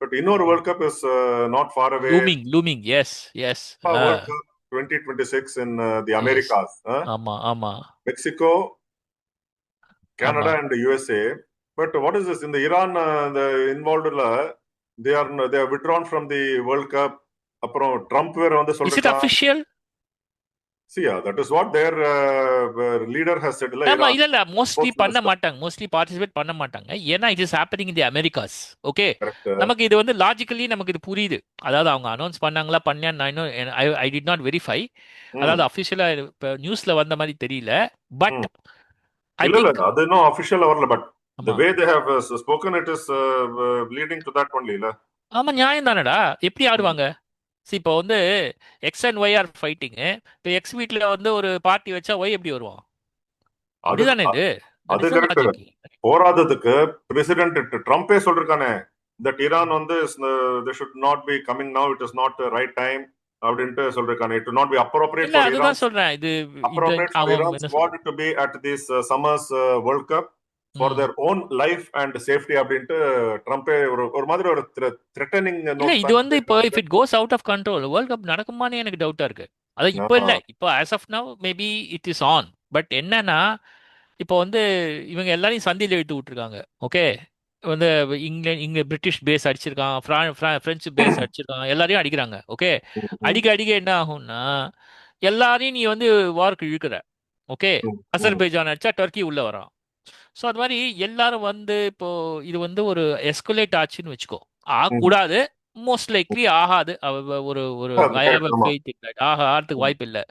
But இன்னொரு world cup is not far away. Looming is world cup 2026 in the எஸ் Americas. ஆமா Mexico, ஆமா. Canada and USA. But what is this? In the Iran, the involved, they are withdrawn from the World Cup. அப்புறம் Trump வேற வந்து is it சொல்லிருக்கான். Official? See, that is what their leader has said. ஆமா, Iran இல்ல mostly sports பண்ண minister. மாட்டாங்க, mostly participate பண்ண மாட்டாங்க. ஏன்னா it is happening in the Americas. Okay, Correct. நமக்கு இது வந்து லாஜிக்கலி நமக்கு இது புரியுது. அதாவது அவங்க அனௌன்ஸ் பண்ணாங்களா பண்ணலையா நான் இன்னும் ஐ டிட் நாட் வெரிஃபை. அதாவது அஃபிஷியலா இப்போ நியூஸ்ல வந்த மாதிரி தெரியல. பட் ஐ இல்ல திங்க் அது இன்னும் அஃபிஷியலா வரல. பட் the ஆமா way they have spoken, it is leading to that only. இல்ல ஆமா, நியாயம் தானடா. எப்படி ஆடுவாங்க? இப்போ வந்து X and Y are fighting. இப்போ எக்ஸ் வீட்டில் வந்து ஒரு பார்ட்டி வச்சா ஒய் எப்படி வருவான்? அது அப்படிதானே இது? அது கரெக்ட். போராததுக்கு பிரசிடென்ட் ட்ரம்பே சொல்லிருக்கானே, தட் ஈரான் வந்து they should not be coming now, it is not the right time அப்படின்ட்டு சொல்லிருக்கானே. It will not be appropriate இல்ல for Iran. அதுதான் சொல்றேன். இது appropriate for Iran's squad to be at this summer's World Cup for their own life and safety அப்படின்ட்டு ட்ரம்பே ஒரு மாதிரி ஒரு threatening இல்ல note. இது வந்து இப்போ if it goes out of control world cup நடக்குமான்னு எனக்கு டவுட்டா இருக்கு. அதான் இப்போ இல்ல, இப்போ as of now maybe it is on. But என்னன்னா இப்போ வந்து இவங்க எல்லாரையும் சந்தியில் இழுத்து விட்டுருக்காங்க. ஓகே, வந்து இங்க பிரிட்டிஷ் பேஸ் அடிச்சிருக்கான், பிரெஞ்சு பேஸ் அடிச்சிருக்கான், எல்லாரையும் அடிக்கிறாங்க. ஓகே, அடிக்க என்ன ஆகும்னா எல்லாரையும் நீ வந்து வார்க்கு இழுக்கிற. ஓகே, அசர்பைஜான் அடிச்சா டர்க்கி உள்ள வரான். ஸோ அது மாதிரி எல்லாரும் வந்து இப்போ இது வந்து ஒரு எஸ்குலேட் ஆச்சுன்னு வச்சுக்கோ. ஆகக்கூடாது, மோஸ்ட் லைக்லி ஆகாது. ஒரு ஒரு ஆகிறதுக்கு வாய்ப்பு இல்லை.